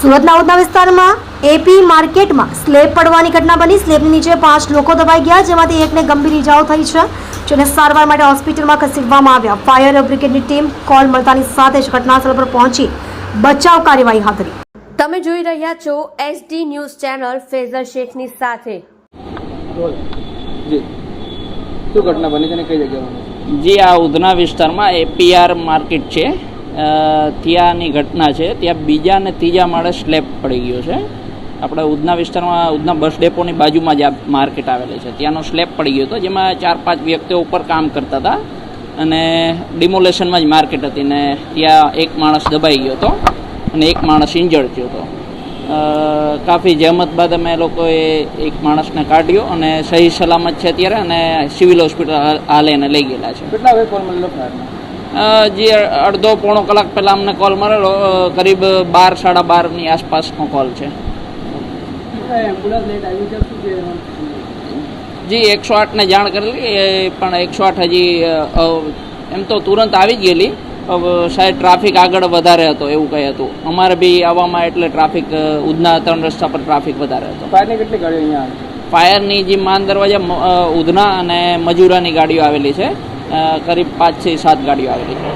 સુરતના ઉધના વિસ્તારમાં એપી માર્કેટમાં સ્લેબ પડવાની ઘટના બની. સ્લેબની નીચે 5 લોકો દબાઈ ગયા, જેમાંથી એકને ગંભીર ઇજાઓ થઈ છે, જેને સારવાર માટે હોસ્પિટલમાં ખસેડવામાં આવ્યા. ફાયર બ્રિગેડની ટીમ કોલ મળતાની સાથે જ ઘટનાસ્થળ પર પહોંચી બચાવ કાર્યવાહી હાથ ધરી. તમે જોઈ રહ્યા છો SD ન્યૂઝ ચેનલ ફેઝર શેખની સાથે. જી શું ઘટના બની છે ને કઈ જગ્યાએ? જી આ ઉધના વિસ્તારમાં એપીઆર માર્કેટ છે, ત્યાંની ઘટના છે. ત્યાં બીજા અને ત્રીજા માળે સ્લેબ પડી ગયો છે. આપણે ઉધના વિસ્તારમાં ઉધના બસ ડેપોની બાજુમાં જ આ માર્કેટ આવેલી છે, ત્યાંનો સ્લેબ પડી ગયો હતો, જેમાં 4-5 વ્યક્તિઓ ઉપર કામ કરતા હતા અને ડિમોલેશનમાં જ માર્કેટ હતી ને ત્યાં એક માણસ દબાઈ ગયો હતો અને એક માણસ ઇન્જર્ડ થયો હતો. કાફી જહેમત બાદ અમે લોકોએ એક માણસને કાઢ્યો અને સહી સલામત છે અત્યારે અને સિવિલ હોસ્પિટલ હાલે એને લઈ ગયેલા છે. કેટલા વાગે કોલ મળેલો ફાયરનો? જે અડધો-પોણો કલાક પહેલાં અમને કોલ મળેલો, કરીબ 12-12:30ની આસપાસનો કોલ છે. એમ્બ્યુલન્સ લેટ આવી છે શું છે? જી 108ને જાણ કરેલી, પણ 108 હજી એમ તો તુરંત આવી જ ગયેલી. સાહેબ ટ્રાફિક આગળ વધારે હતો એવું કંઈ હતું. અમારે બી આવવામાં એટલે ટ્રાફિક ઉધના 3 રસ્તા પર ટ્રાફિક વધારે હતો. ફાયરની કેટલી ગાડીઓ અહીંયા આવી? ફાયરની જે માન દરવાજા ઉધના અને મજૂરાની ગાડીઓ આવેલી છે, કરીબ 5-7 ગાડીઓ આવેલી છે.